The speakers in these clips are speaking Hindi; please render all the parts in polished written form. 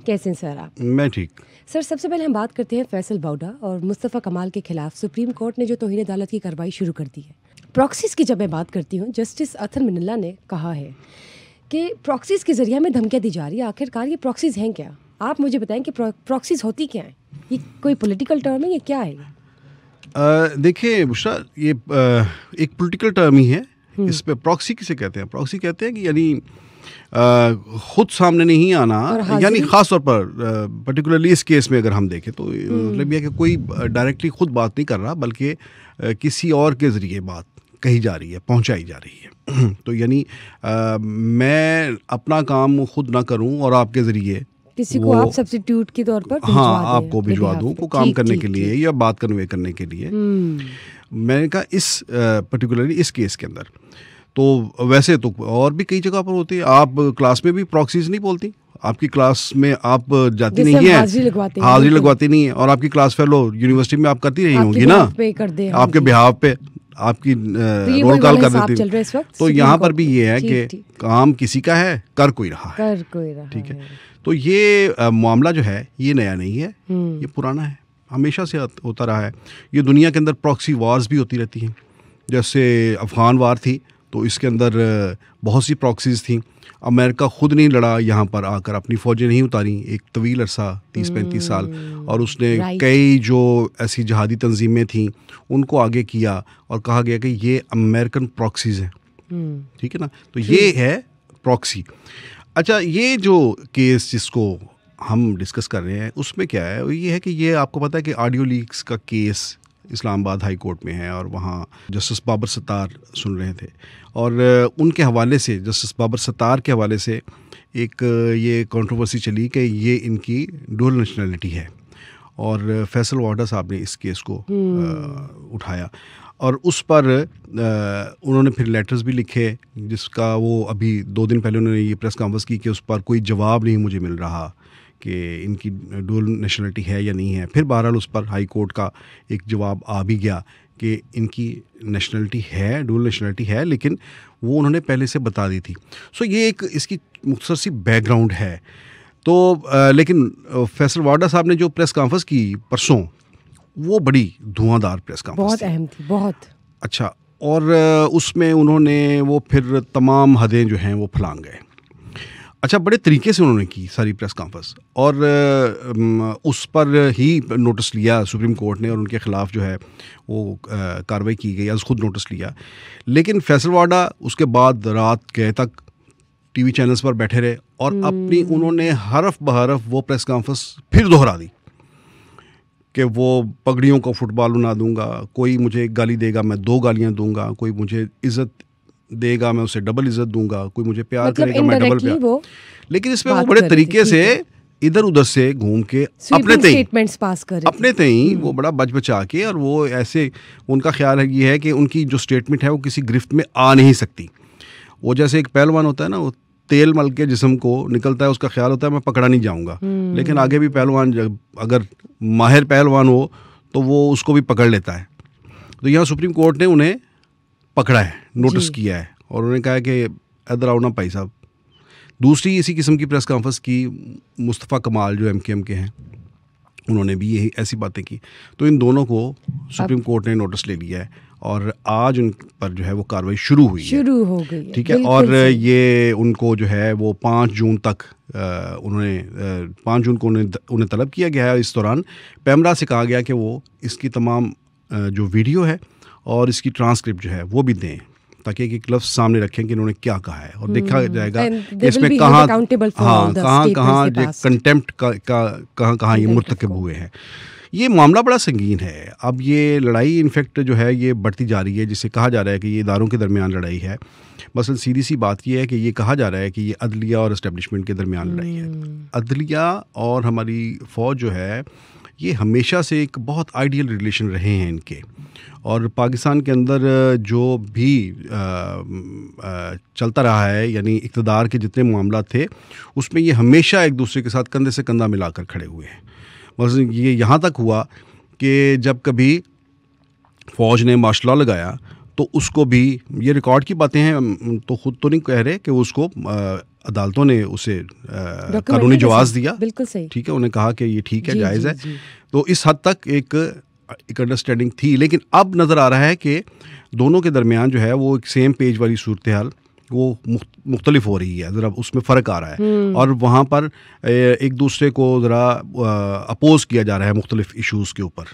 कैसे हैं सर आप? मैं ठीक। सर सबसे पहले हम बात करते हैं फैसल बाउडा और मुस्तफ़ा कमाल के खिलाफ सुप्रीम कोर्ट ने जो तौहीन अदालत की कार्रवाई शुरू कर दी है। प्रॉक्सीज की जब मैं बात करती हूँ, जस्टिस अथर मिनल्ला ने कहा है कि प्रॉक्सीज के जरिए हमें धमकियाँ दी जा रही है। आखिरकार ये प्रॉक्सीज हैं क्या? आप मुझे बताएं कि प्रॉक्सीज होती क्या है? ये कोई पॉलिटिकल टर्म है या क्या है? देखिए बुशरा, ये एक पॉलिटिकल टर्म ही है। इस पे प्रॉक्सी किसे कहते हैं? प्रॉक्सी कहते हैं कि यानी खुद सामने नहीं आना, यानी ख़ास तौर पर पर्टिकुलरली इस केस में अगर हम देखें तो मतलब यह कि कोई डायरेक्टली खुद बात नहीं कर रहा, बल्कि किसी और के ज़रिए बात कही जा रही है, पहुंचाई जा रही है। तो यानी मैं अपना काम खुद ना करूं और आपके ज़रिए किसी को आप सब्स्टिट्यूट के तौर पर आपको भिजवा दूं को काम करने के लिए या बात कन्वे करने के लिए। मैंने कहा इस पर्टिकुलरली इस केस के अंदर तो वैसे तो और भी कई जगह पर होती है। आप क्लास में भी प्रॉक्सीज नहीं बोलती, आपकी क्लास में आप जाती नहीं है, हाजिरी लगवाती नहीं है, और आपकी क्लास फेलो यूनिवर्सिटी में आप करती रही होंगी ना, आपके बिहाव पे आपकी रोल कॉल कर देती है। तो यहाँ पर भी ये है कि काम किसी का है, कर कोई रहा है, ठीक है। तो ये मामला जो है ये नया नहीं है, ये पुराना है, हमेशा से होता रहा है। ये दुनिया के अंदर प्रॉक्सी वार्स भी होती रहती हैं। जैसे अफ़गान वार थी तो इसके अंदर बहुत सी प्रॉक्सीज थी। अमेरिका खुद नहीं लड़ा, यहाँ पर आकर अपनी फ़ौजें नहीं उतारी एक तवील अरसा 30-35 साल, और उसने कई जो ऐसी जहादी तंजीमें थीं उनको आगे किया और कहा गया कि ये अमेरिकन प्रॉक्सीज हैं, ठीक है ना। तो ये है प्रॉक्सी। अच्छा, ये जो केस जिसको हम डिस्कस कर रहे हैं उसमें क्या है, ये है कि ये आपको पता है कि ऑडियो लीक्स का केस इस्लामाबाद हाई कोर्ट में है और वहाँ जस्टिस बाबर सत्तार सुन रहे थे, और उनके हवाले से, जस्टिस बाबर सत्तार के हवाले से एक ये कंट्रोवर्सी चली कि ये इनकी डुअल नेशनलिटी है, और फैसल वाडा साहब ने इस केस को उठाया और उस पर उन्होंने फिर लेटर्स भी लिखे, जिसका वो अभी 2 दिन पहले उन्होंने ये प्रेस कॉन्फ्रेंस की कि उस पर कोई जवाब नहीं मुझे मिल रहा कि इनकी डुअल नेशनलिटी है या नहीं है। फिर बहरहाल उस पर हाई कोर्ट का एक जवाब आ भी गया कि इनकी नेशनलिटी है, डुअल नेशनलिटी है, लेकिन वो उन्होंने पहले से बता दी थी। सो ये एक इसकी मुख्तसर सी बैकग्राउंड है। तो लेकिन फैसल वाडा साहब ने जो प्रेस कॉन्फ्रेंस की परसों, वो बड़ी धुआंधार प्रेस कॉन्फ्रेंस, बहुत अहम थी, बहुत अच्छा। और उसमें उन्होंने वो फिर तमाम हदें जो हैं वो फलांग गए। अच्छा, बड़े तरीके से उन्होंने की सारी प्रेस कॉन्फ्रेंस, और उस पर ही नोटिस लिया सुप्रीम कोर्ट ने और उनके ख़िलाफ़ जो है वो कार्रवाई की गई, आज खुद नोटिस लिया। लेकिन फैसल वाडा उसके बाद रात गए तक टीवी चैनल्स पर बैठे रहे और अपनी उन्होंने हरफ बहरफ वो प्रेस कॉन्फ्रेंस फिर दोहरा दी कि वो पगड़ियों को फुटबॉल बना दूंगा, कोई मुझे गाली देगा मैं 2 गालियाँ दूंगा, कोई मुझे इज़्ज़त देगा मैं उसे डबल इज़्ज़त दूंगा, कोई मुझे प्यार करेगा मैं डबल प्यार। लेकिन इसमें वो बड़े तरीके से इधर उधर से घूम के अपने स्टेटमेंट्स पास कर अपने तई वो बड़ा बच बचा के, और वो ऐसे उनका ख्याल है ये है कि उनकी जो स्टेटमेंट है वो किसी गिरफ्त में आ नहीं सकती। वो जैसे एक पहलवान होता है ना, वो तेल मल के जिस्म को निकलता है, उसका ख्याल होता है मैं पकड़ा नहीं जाऊंगा, लेकिन आगे भी पहलवान अगर माहिर पहलवान हो तो वो उसको भी पकड़ लेता है। तो यहाँ सुप्रीम कोर्ट ने उन्हें पकड़ा है, नोटिस किया है, और उन्होंने कहा कि इधर आओ ना भाई साहब। दूसरी इसी किस्म की प्रेस कॉन्फ्रेंस की मुस्तफ़ा कमाल जो MKM के हैं, उन्होंने भी यही ऐसी बातें की। तो इन दोनों को सुप्रीम कोर्ट ने नोटिस ले लिया है और आज उन पर जो है वो कार्रवाई शुरू हो गई है, ठीक है। और ये उनको जो है वो 5 जून तक उन्होंने 5 जून को उन्हें तलब किया गया है। इस दौरान पैमरा से कहा गया कि वो इसकी तमाम जो वीडियो है और इसकी ट्रांसक्रिप्ट जो है वो भी दें, ताकि एक लफ्ज़ सामने रखें कि इन्होंने क्या कहा है, और देखा जाएगा कि इसमें कहाँ कंटेम्प्ट कहाँ ये मुर्तकब हुए हैं। ये मामला बड़ा संगीन है। अब ये लड़ाई इनफैक्ट जो है ये बढ़ती जा रही है, जिससे कहा जा रहा है कि ये इदारों के दरमियान लड़ाई है। मसलन सीधी सी बात ये है कि ये कहा जा रहा है कि ये अदलिया और एस्टेब्लिशमेंट के दरमियान लड़ाई है। अदलिया और हमारी फ़ौज जो है ये हमेशा से एक बहुत आइडियल रिलेशन रहे हैं इनके, और पाकिस्तान के अंदर जो भी चलता रहा है, यानी इक़्तिदार के जितने मामला थे उसमें ये हमेशा एक दूसरे के साथ कंधे से कंधा मिलाकर खड़े हुए हैं। बस ये यहाँ तक हुआ कि जब कभी फ़ौज ने मार्शल लॉ लगाया तो उसको भी, ये रिकॉर्ड की बातें हैं, तो खुद तो नहीं कह रहे कि उसको अदालतों ने उसे कानूनी जवाज़ दिया, बिल्कुल सही, ठीक है, उन्हें कहा कि ये ठीक है, जायज़ है। तो इस हद तक एक अंडरस्टैंडिंग थी। लेकिन अब नज़र आ रहा है कि दोनों के दरमियान जो है वो एक सेम पेज वाली सूरत हाल वो मुख्तलिफ हो रही है, ज़रा उसमें फ़र्क आ रहा है, और वहाँ पर एक दूसरे को ज़रा अपोज किया जा रहा है मुख्तलिफ इश्यूज़ के ऊपर,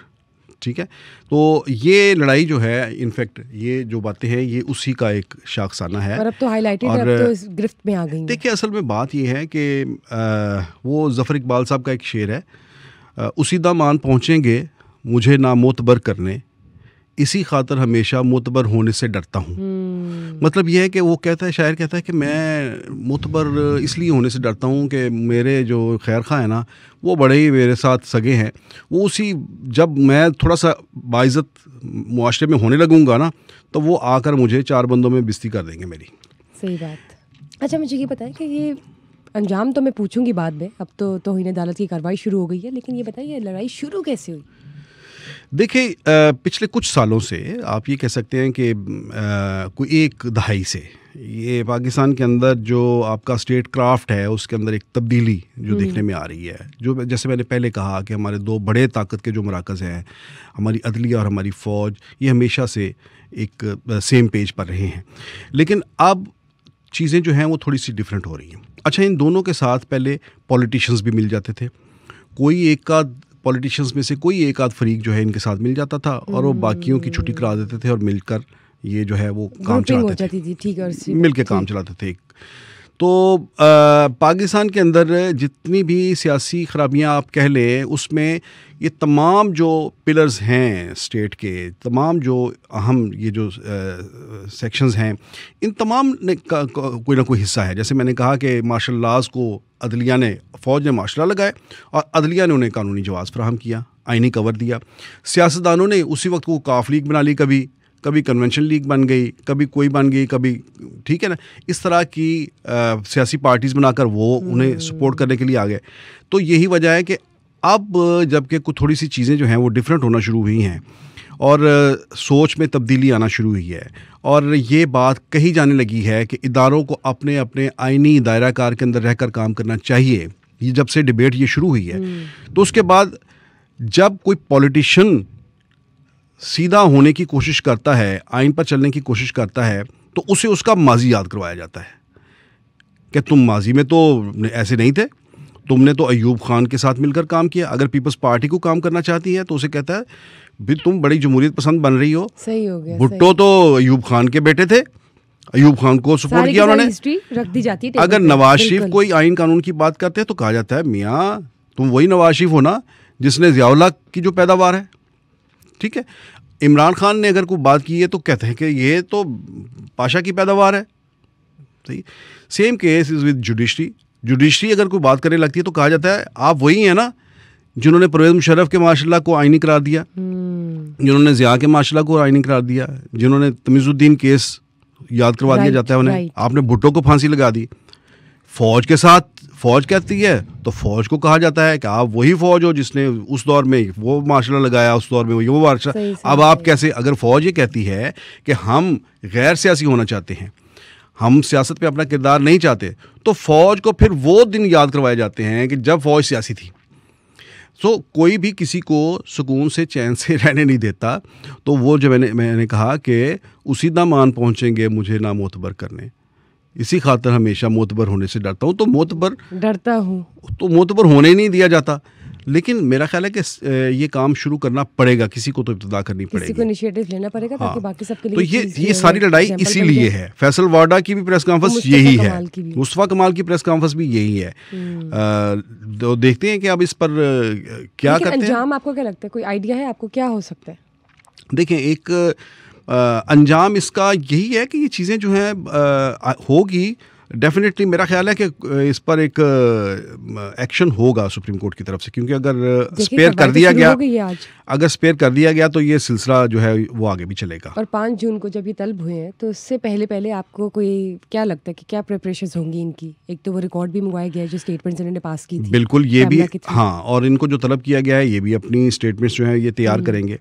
ठीक है। तो ये लड़ाई जो है, इनफैक्ट ये जो बातें हैं, ये उसी का एक शाखसाना है, और अब तो हाईलाइटेड है, अब तो इस गिरफ्त में आ गई। देखिए, असल में बात ये है कि वो ज़फ़र इकबाल साहब का एक शेर है, उसी दामान पहुँचेंगे मुझे ना मोतबर करने, इसी खातर हमेशा मोतबर होने से डरता हूँ। मतलब यह है कि वो कहता है, शायर कहता है कि मैं मोतबर इसलिए होने से डरता हूँ कि मेरे जो खैर खा है ना, वो बड़े ही मेरे साथ सगे हैं, वो उसी, जब मैं थोड़ा सा बाइज़्ज़त मुआशरे में होने लगूंगा ना, तो वो आकर मुझे 4 बंदों में बिस्ती कर देंगे मेरी। सही बात। अच्छा, मुझे ये बताएं कि ये अंजाम तो मैं पूछूंगी बाद में, अब तो तौहीन अदालत की कार्रवाई शुरू हो गई है, लेकिन ये बताइए लड़ाई शुरू कैसे हुई? देखिए, पिछले कुछ सालों से आप ये कह सकते हैं कि कोई एक दहाई से ये पाकिस्तान के अंदर जो आपका स्टेट क्राफ्ट है, उसके अंदर एक तब्दीली जो देखने में आ रही है। जो जैसे मैंने पहले कहा कि हमारे 2 बड़े ताकत के जो मराकज़ हैं, हमारी अदलिया और हमारी फ़ौज, ये हमेशा से एक सेम पेज पर रहे हैं, लेकिन अब चीज़ें जो हैं वो थोड़ी सी डिफरेंट हो रही हैं। अच्छा, इन दोनों के साथ पहले पॉलिटिशियंस भी मिल जाते थे, कोई एक का पॉलिटिशियंस में से कोई एक आध फरीक जो है इनके साथ मिल जाता था, और वो बाकियों की छुट्टी करा देते थे, और मिलकर ये जो है वो काम चलाते थे, ठीक है, मिल के काम चलाते थे। तो पाकिस्तान के अंदर जितनी भी सियासी खराबियां आप कह लें, उसमें ये तमाम जो पिलर्स हैं स्टेट के, तमाम जो अहम ये जो सेक्शंस हैं, इन तमाम ने कोई ना कोई हिस्सा है। जैसे मैंने कहा कि मार्शल लॉज को अदलिया ने, फ़ौज ने मार्शल लॉ लगाए, और अदलिया ने उन्हें कानूनी जवाज़ फराहम किया, आइनी कवर दिया। सियासतदानों ने उसी वक्त को काफ लीग बना ली, कभी कन्वेंशन लीग बन गई, कभी कोई बन गई, कभी, ठीक है ना, इस तरह की सियासी पार्टीज़ बनाकर वो उन्हें सपोर्ट करने के लिए आ गए। तो यही वजह है कि अब जबकि कुछ थोड़ी सी चीज़ें जो हैं वो डिफरेंट होना शुरू हुई हैं, और सोच में तब्दीली आना शुरू हुई है, और ये बात कही जाने लगी है कि इदारों को अपने अपने आइनी दायरा कार के अंदर रहकर काम करना चाहिए। ये जब से डिबेट ये शुरू हुई है, तो उसके बाद जब कोई पॉलिटिशियन सीधा होने की कोशिश करता है, आइन पर चलने की कोशिश करता है, तो उसे उसका माजी याद करवाया जाता है कि तुम माजी में तो ऐसे नहीं थे, तुमने तो अयूब खान के साथ मिलकर काम किया। अगर पीपल्स पार्टी को काम करना चाहती है तो उसे कहता है भी तुम बड़ी जमहूरियत पसंद बन रही हो। सही हो गया, भुट्टो तो अयूब खान के बेटे थे, अयूब खान को सपोर्ट किया उन्होंने, रख दी जाती है। अगर नवाज शरीफ कोई आइन कानून की बात करते हैं तो कहा जाता है मियाँ तुम वही नवाज शरीफ हो ना जिसने ज़ियाउल्लाह की जो पैदावार है, ठीक है। इमरान खान ने अगर कोई बात की है तो कहते हैं कि ये तो पाशा की पैदावार है, सही। Same case is with judiciary अगर कोई बात करने लगती है तो कहा जाता है आप वही हैं ना जिन्होंने परवेज़ मुशर्रफ के माशाल्लाह को आइनी करार दिया, जिन्होंने ज़िया के माशाल्लाह को आइनी करार दिया, जिन्होंने तमीज़ुद्दीन केस याद करवा दिया जाता है उन्हें, आपने भुट्टो को फांसी लगा दी। फ़ौज के साथ फ़ौज कहती है तो फ़ौज को कहा जाता है कि आप वही फ़ौज हो जिसने उस दौर में वो मार्शल लगाया, उस दौर में वो मार्शल। अब आप कैसे, अगर फ़ौज ये कहती है कि हम गैर सियासी होना चाहते हैं, हम सियासत पे अपना किरदार नहीं चाहते, तो फ़ौज को फिर वो दिन याद करवाए जाते हैं कि जब फ़ौज सियासी थी। सो कोई भी किसी को सुकून से चैन से रहने नहीं देता। तो वो जो मैंने कहा कि उसी दामान पहुँचेंगे मुझे ना मोतबर करने, इसी खातर हमेशा मोतबर होने से डरता हूँ। तो मोतबर होने ही नहीं दिया जाता। लेकिन मेरा ख्याल है कि ये काम शुरू करना पड़ेगा, किसी को तो इब्तिदा करनी पड़ेगी, किसी को इनिशिएटिव लेना पड़ेगा ताकि बाकी सबके लिए। तो ये सारी लड़ाई इसीलिए है। फैसल वाडा की भी प्रेस कॉन्फ्रेंस यही है, मुस्तफा कमाल की प्रेस कॉन्फ्रेंस भी यही है। तो देखते हैं कि अब इस पर क्या करते हैं। अंजाम आपको क्या लगता है, कोई आइडिया है आपको क्या हो सकता है? देखें, एक अंजाम इसका यही है कि ये चीज़ें जो हैं होगी डेफिनेटली। मेरा ख्याल है कि इस पर एक एक्शन होगा सुप्रीम कोर्ट की तरफ से, क्योंकि अगर स्पेयर कर दिया गया तो ये सिलसिला जो है वो आगे भी चलेगा। और 5 जून को जब ये तलब हुए हैं तो उससे पहले आपको कोई क्या लगता है कि क्या प्रिपरेशंस होंगी इनकी? एक तो वो रिकॉर्ड भी मंगवाया गया है जो स्टेटमेंट्स इन्होंने पास की थी, बिल्कुल, ये भी हाँ, और इनको जो तलब किया गया है ये भी अपनी स्टेटमेंट्स जो है ये तैयार करेंगे।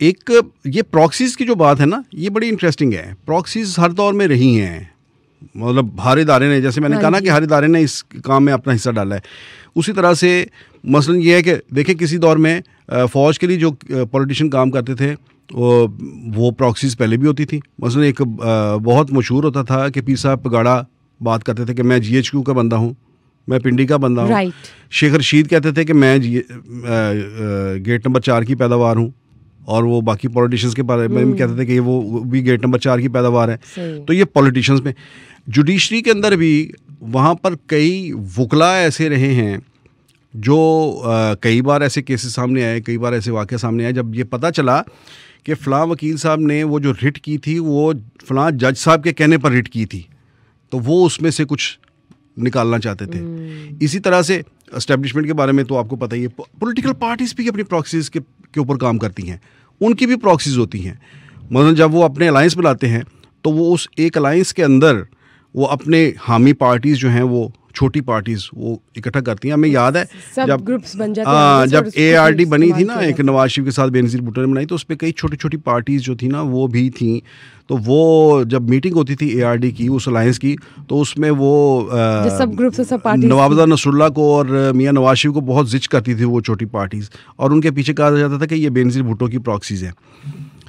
एक ये प्रॉक्सीज की जो बात है ना, ये बड़ी इंटरेस्टिंग है। प्रॉक्सीज हर दौर में रही हैं, मतलब हर इदारे ने, जैसे मैंने कहा ना कि हर इदारे ने इस काम में अपना हिस्सा डाला है, उसी तरह से मसलन ये है कि देखें किसी दौर में फ़ौज के लिए जो पॉलिटिशियन काम करते थे वो प्रॉक्सीज पहले भी होती थी। मसलन एक बहुत मशहूर होता था कि पीर साहब पगाड़ा बात करते थे कि मैं GHQ का बंदा हूँ, मैं पिंडी का बंदा हूँ। शेख रशीद कहते थे कि मैं गेट नंबर 4 की पैदावार हूँ, और वो बाकी पॉलिटिशियंस के बारे में कहते थे कि वो भी गेट नंबर 4 की पैदावार है। तो ये पॉलिटिशियंस में, जुडिशरी के अंदर भी वहाँ पर कई वकला ऐसे रहे हैं जो कई बार ऐसे केसेस सामने आए, कई बार ऐसे वाक़े सामने आए जब ये पता चला कि फ़लाँ वकील साहब ने वो जो रिट की थी वो फ़लाँ जज साहब के कहने पर रिट की थी, तो वो उसमें से कुछ निकालना चाहते थे। इसी तरह से एस्टेब्लिशमेंट के बारे में तो आपको पता ही है, पॉलिटिकल पार्टीज़ भी अपनी प्रॉक्सीज के ऊपर काम करती हैं, उनकी भी प्रॉक्सीज होती हैं। मतलब जब वो अपने अलायंस बनाते हैं तो वो उस एक अलायंस के अंदर वो अपने हामी पार्टीज़ जो हैं, वो छोटी पार्टीज़ वो इकट्ठा करती हैं। हमें याद है जब ग्रुप्स बन जाते हैं, जब ARD बनी थी ना, एक नवाज शरीफ के साथ बेनज़ीर भुट्टो ने बनाई, तो उस पर कई छोटी छोटी पार्टीज़ जो थी ना वो भी थी। तो वो जब मीटिंग होती थी ARD की, उस अलायंस की, तो उसमें वो सब ग्रुप से सब पार्टीज, नवाबुद्दीन नसरुल्लाह को और मियां नवाज शरीफ को बहुत जिच करती थी वो छोटी पार्टीज़, और उनके पीछे कहा जाता था कि ये बेनज़ीर भुट्टो की प्रॉक्सीज़ है।